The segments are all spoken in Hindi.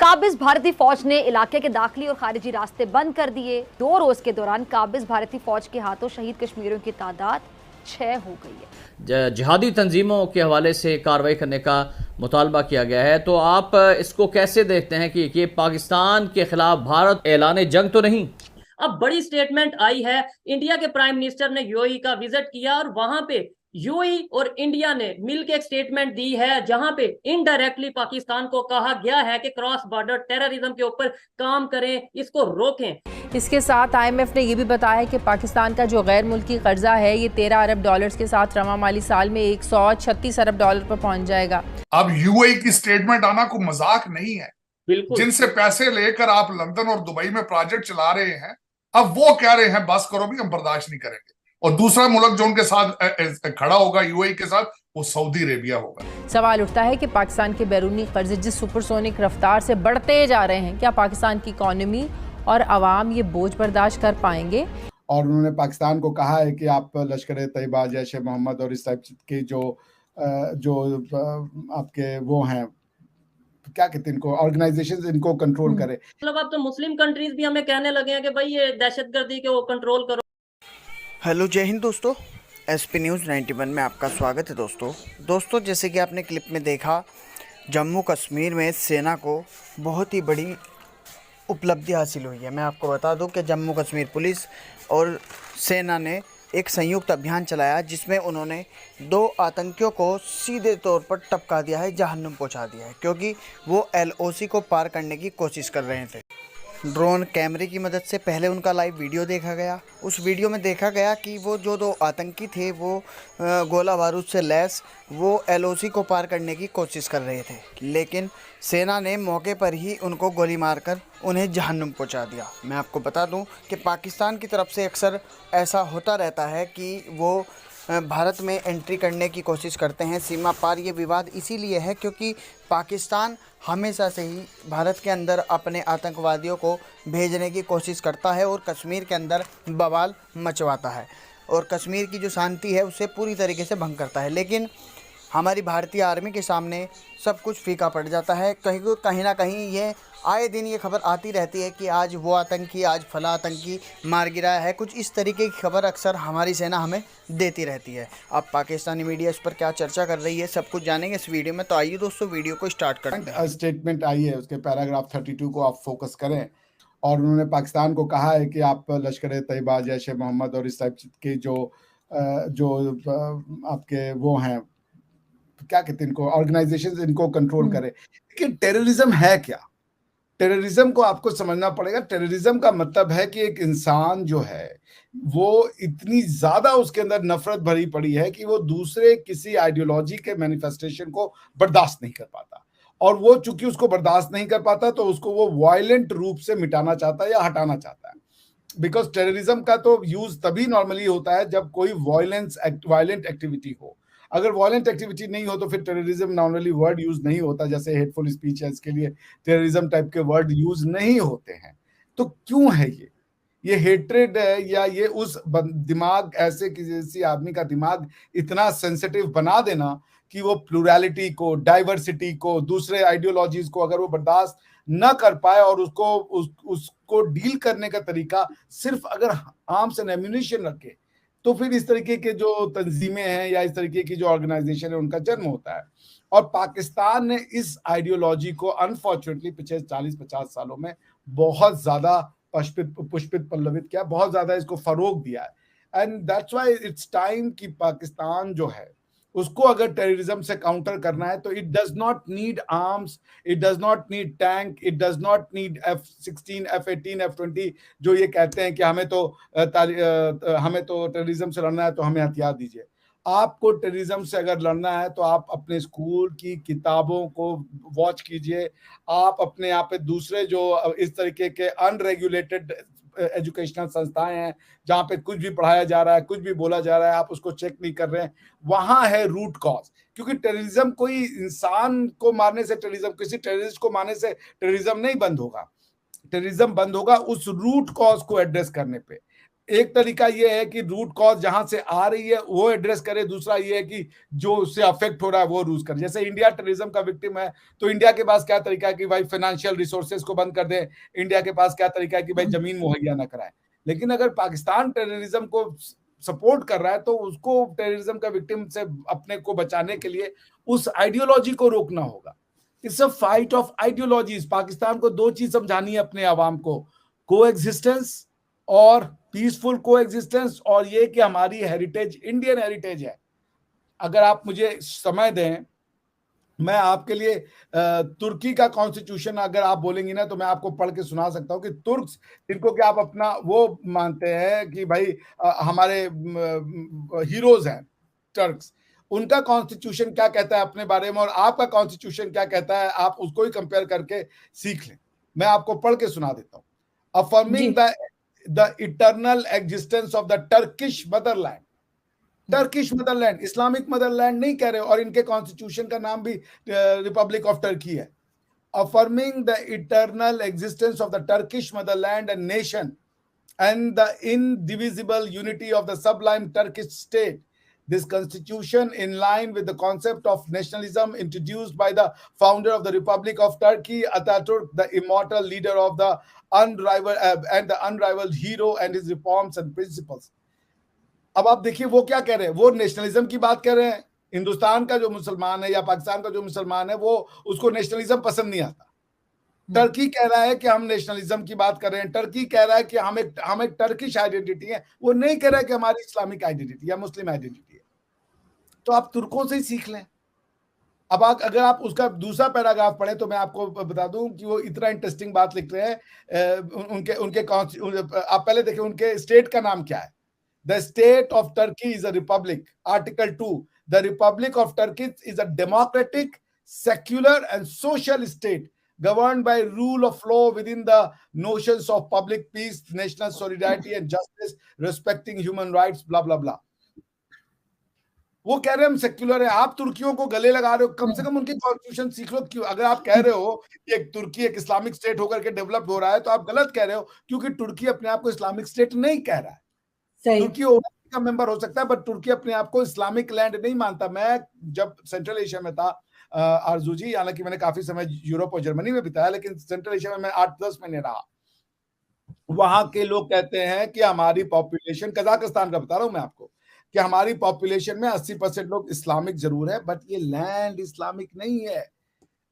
काबिज भारतीय फौज ने इलाके के दाखिली और खारिजी रास्ते बंद कर दिए। 2 रोज के दौरान काबिज भारतीय फौज के हाथों शहीद कश्मीरियों की तादाद 6 हो गई है। जिहादी तंजीमों के हवाले से कार्रवाई करने का मुतालबा किया गया है, तो आप इसको कैसे देखते हैं कि ये पाकिस्तान के खिलाफ भारत ऐलान जंग तो नहीं? अब बड़ी स्टेटमेंट आई है। इंडिया के प्राइम मिनिस्टर ने यूएई का विजिट किया और वहां पे यूएई और इंडिया ने मिलकर एक स्टेटमेंट दी है, जहां पे इनडायरेक्टली पाकिस्तान को कहा गया है कि क्रॉस बॉर्डर टेररिज्म के ऊपर काम करें, इसको रोकें। इसके साथ आईएमएफ ने यह भी बताया कि पाकिस्तान का जो गैर मुल्की कर्जा है ये 13 अरब डॉलर्स के साथ रवा माली साल में 136 अरब डॉलर पर पहुंच जाएगा। अब यूएई की स्टेटमेंट आना कोई मजाक नहीं है। बिल्कुल, जिनसे पैसे लेकर आप लंदन और दुबई में प्रोजेक्ट चला रहे हैं, अब वो कह रहे हैं बस करो भी, हम बर्दाश्त नहीं करेंगे। और दूसरा मुल्क जो उनके साथ खड़ा होगा यूएई के साथ, वो सऊदी अरेबिया होगा। सवाल उठता है कि पाकिस्तान के बैरूनी कर्जे जिस सुपरसोनिक रफ्तार से बढ़ते जा रहे हैं, क्या पाकिस्तान की इकॉनमी और अवाम ये बोझ बर्दाश्त कर पाएंगे? और उन्होंने पाकिस्तान को कहा है कि आप लश्कर तैयबा, जैश ए मोहम्मद और इस टाइप के जो आपके वो हैं, क्या कहते हैं इनको, ऑर्गेनाइजेशंस, इनको कंट्रोल करे। मतलब अब तो मुस्लिम कंट्रीज भी हमें कहने लगे हैं कि भाई ये दहशतगर्दी के वो कंट्रोल करो। हेलो, जय हिंद दोस्तों। एसपी न्यूज़ 91 में आपका स्वागत है दोस्तों। जैसे कि आपने क्लिप में देखा, जम्मू कश्मीर में सेना को बहुत ही बड़ी उपलब्धि हासिल हुई है। मैं आपको बता दूं कि जम्मू कश्मीर पुलिस और सेना ने एक संयुक्त अभियान चलाया, जिसमें उन्होंने 2 आतंकियों को सीधे तौर पर टपका दिया है, जहन्नुम पहुंचा दिया है, क्योंकि वो एलओसी को पार करने की कोशिश कर रहे थे। ड्रोन कैमरे की मदद से पहले उनका लाइव वीडियो देखा गया। उस वीडियो में देखा गया कि वो जो 2 आतंकी थे वो गोला बारूद से लैस वो एलओसी को पार करने की कोशिश कर रहे थे, लेकिन सेना ने मौके पर ही उनको गोली मारकर उन्हें जहन्नुम पहुंचा दिया। मैं आपको बता दूं कि पाकिस्तान की तरफ से अक्सर ऐसा होता रहता है कि वो भारत में एंट्री करने की कोशिश करते हैं सीमा पार। ये विवाद इसीलिए है क्योंकि पाकिस्तान हमेशा से ही भारत के अंदर अपने आतंकवादियों को भेजने की कोशिश करता है और कश्मीर के अंदर बवाल मचवाता है और कश्मीर की जो शांति है उसे पूरी तरीके से भंग करता है। लेकिन हमारी भारतीय आर्मी के सामने सब कुछ फीका पड़ जाता है। कहीं ना कहीं ये आए दिन ये खबर आती रहती है कि आज वो आतंकी, आज फला आतंकी मार गिराया है। कुछ इस तरीके की खबर अक्सर हमारी सेना हमें देती रहती है। अब पाकिस्तानी मीडिया इस पर क्या चर्चा कर रही है, सब कुछ जानेंगे इस वीडियो में। तो आइए दोस्तों, वीडियो को स्टार्ट करते हैं। स्टेटमेंट आई है, उसके पैराग्राफ 32 को आप फोकस करें। और उन्होंने पाकिस्तान को कहा है कि आप लश्कर तैयबा, जैश ए मोहम्मद और इस टाइप के जो आपके वो हैं, क्या कहते हैं इनको, ऑर्गेनाइजेशंस, इनको कंट्रोल करे। लेकिन टेररिज्म है क्या? टेररिज्म को आपको समझना पड़ेगा। टेररिज्म का मतलब है कि एक इंसान जो है वो इतनी ज्यादा उसके अंदर नफरत भरी पड़ी है कि वो दूसरे किसी आइडियोलॉजी के मैनिफेस्टेशन को बर्दाश्त नहीं कर पाता, और वो चूंकि उसको बर्दाश्त नहीं कर पाता तो उसको वो वायलेंट रूप से मिटाना चाहता है या हटाना चाहता है। बिकॉज टेररिज्म का तो यूज तभी नॉर्मली होता है जब कोई वायलेंट एक्टिविटी हो। अगर वायलेंट एक्टिविटी नहीं हो तो फिर टेररिज्म नॉर्मली वर्ड यूज नहीं होता। जैसे हेटफुल स्पीच है, इसके लिए टेररिज्म टाइप के वर्ड यूज नहीं होते हैं। तो क्यों है ये हेट्रेड है, या ये उस दिमाग, ऐसे किसी आदमी का दिमाग इतना सेंसिटिव बना देना कि वो प्लुरलिटी को, डाइवर्सिटी को, दूसरे आइडियोलॉजीज को अगर वो बर्दाश्त न कर पाए और उसको डील करने का तरीका सिर्फ अगर आर्म्स एंड एम्यूनिशन रखे, तो फिर इस तरीके के जो तंजीमें हैं या इस तरीके की जो ऑर्गेनाइजेशन है उनका जन्म होता है। और पाकिस्तान ने इस आइडियोलॉजी को अनफॉर्चुनेटली पिछले 40-50 सालों में बहुत ज्यादा पुष्पित पल्लवित किया, बहुत ज्यादा इसको फरोग दिया है। And that's why it's time कि पाकिस्तान जो है उसको अगर टेररिज्म से काउंटर करना है तो it does not need arms, it does not need tank, it does not need F-16, F-18, F-20 जो ये कहते हैं कि हमें तो टेररिज्म से लड़ना है तो हमें हथियार दीजिए। आपको टेररिज्म से अगर लड़ना है तो आप अपने स्कूल की किताबों को वॉच कीजिए। आप अपने यहाँ पे दूसरे जो इस तरीके के अनरेगुलेटेड एजुकेशनल संस्थाएं हैं जहां पे कुछ भी पढ़ाया जा रहा है, कुछ भी बोला जा रहा है, आप उसको चेक नहीं कर रहे हैं, वहां है रूट कॉज। क्योंकि टेररिज्म कोई इंसान को मारने से, टेररिज्म किसी टेररिस्ट को मारने से टेररिज्म नहीं बंद होगा। टेररिज्म बंद होगा उस रूट कॉज को एड्रेस करने पे। एक तरीका ये है कि रूट कॉज जहां से आ रही है वो एड्रेस करे, दूसरा ये है कि जो उससे अफेक्ट हो रहा है वो रूज करे। जैसे इंडिया टेररिज्म का विक्टिम है तो इंडिया के पास क्या तरीका है कि भाई फाइनेंशियल रिसोर्सेज को बंद कर दे, इंडिया के पास क्या तरीका है कि भाई जमीन मुहैया ना कराए। लेकिन अगर पाकिस्तान टेररिज्म को सपोर्ट कर रहा है तो उसको टेररिज्म का विक्टिम से अपने को बचाने के लिए उस आइडियोलॉजी को रोकना होगा। It's a fight of ideologies. Pakistan को दो चीज समझानी है अपने आवाम को, कोएग्जिस्टेंस और पीसफुल कोएग्जिस्टेंस, और ये कि हमारी हेरिटेज इंडियन हेरिटेज है। अगर आप मुझे समय दें, मैं आपके लिए तुर्की का कॉन्स्टिट्यूशन अगर आप बोलेंगी ना तो मैं आपको पढ़ के सुना सकता हूँ कि तुर्क्स, जिनको कि आप अपना वो मानते हैं कि भाई हमारे हीरोज हैं टर्क्स, उनका कॉन्स्टिट्यूशन क्या कहता है अपने बारे में और आपका कॉन्स्टिट्यूशन क्या कहता है, आप उसको ही कंपेयर करके सीख लें। मैं आपको पढ़ के सुना देता हूँ। Affirming the eternal existence of the Turkish Motherland. Turkish Motherland, Islamic Motherland नहीं कह रहे, और इनके कॉन्स्टिट्यूशन का नाम भी रिपब्लिक ऑफ टर्की है। Affirming the eternal existence of the Turkish Motherland and nation and the indivisible unity of the sublime Turkish state. This constitution, in line with the concept of nationalism introduced by the founder of the Republic of Turkey, Ataturk, the immortal leader of the unrivaled hero, and his reforms and principles. अब आप देखिए वो क्या कह रहे हैं, वो नेशनलिज्म की बात कर रहे हैं। हिंदुस्तान का जो मुसलमान है या पाकिस्तान का जो मुसलमान है वो उसको नेशनलिज्म पसंद नहीं आता। टर्की कह रहा है कि हम नेशनलिज्म की बात कर रहे हैं, टर्की कह रहा है कि हम एक टर्किश आइडेंटिटी है, वो नहीं कह रहा है कि हमारी इस्लामिक आइडेंटिटी या मुस्लिम आइडेंटिटी है। तो आप तुर्कों से ही सीख लें। अब अगर आप उसका दूसरा पैराग्राफ पढ़ें तो मैं आपको बता दूं कि वो इतना इंटरेस्टिंग बात लिख रहे हैं। उनके आप पहले देखें उनके स्टेट का नाम क्या है। The state of Turkey is a republic. Article 2, the Republic of Turkey is a democratic, secular and social state governed by rule of law within the notions of public peace, national solidarity and justice, respecting human rights, blah blah blah. वो कह रहे हैं हम सेक्युलर है, आप तुर्कियों को गले लगा रहे हो। कम से कम उनकी कॉन्स्टिट्यूशन सीख लो। क्यों? अगर आप कह रहे हो कि एक तुर्की एक इस्लामिक स्टेट होकर के डेवलप हो रहा है तो आप गलत कह रहे हो, क्योंकि तुर्की अपने आप को इस्लामिक स्टेट नहीं कह रहा है। तुर्की ओवैसी का मेंबर हो सकता है बट तुर्की अपने आप को इस्लामिक लैंड नहीं मानता। मैं जब सेंट्रल एशिया में था आरजू जी, हालांकि मैंने काफी समय यूरोप और जर्मनी में बिताया, लेकिन सेंट्रल एशिया में मैं 8-10 महीने रहा। वहां के लोग कहते हैं कि हमारी पॉपुलेशन, कजाकिस्तान का बता रहा हूं मैं आपको, कि हमारी पॉपुलेशन में 80% लोग इस्लामिक जरूर है बट ये लैंड इस्लामिक नहीं है।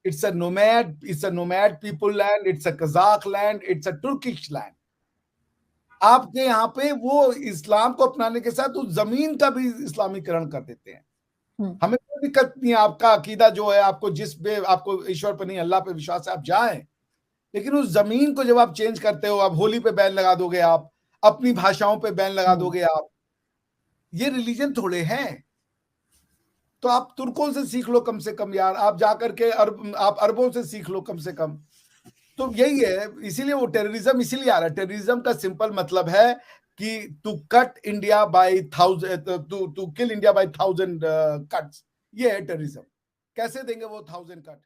It's a nomad people land, it's a Kazakh land, it's a Turkish land. आपके यहाँ पे वो इस्लाम को अपनाने के साथ उस जमीन का भी इस्लामीकरण कर देते हैं। हमें कोई दिक्कत नहीं है, आपका अकीदा जो है, आपको जिस पे आपको ईश्वर पर नहीं अल्लाह पे विश्वास है आप जाएं, लेकिन उस जमीन को जब आप चेंज करते हो, आप होली पे बैन लगा दोगे, आप अपनी भाषाओं पे बैन लगा दोगे, आप ये रिलीजन थोड़े हैं। तो आप तुर्कों से सीख लो कम से कम यार, आप जाकर के आप अरबों से सीख लो कम से कम। तो यही है, इसीलिए वो टेररिज्म इसीलिए आ रहा है। टेररिज्म का सिंपल मतलब है कि to cut India by 1000, to kill India by 1000 cuts. ये है टेररिज्म। कैसे देंगे वो 1000 कट?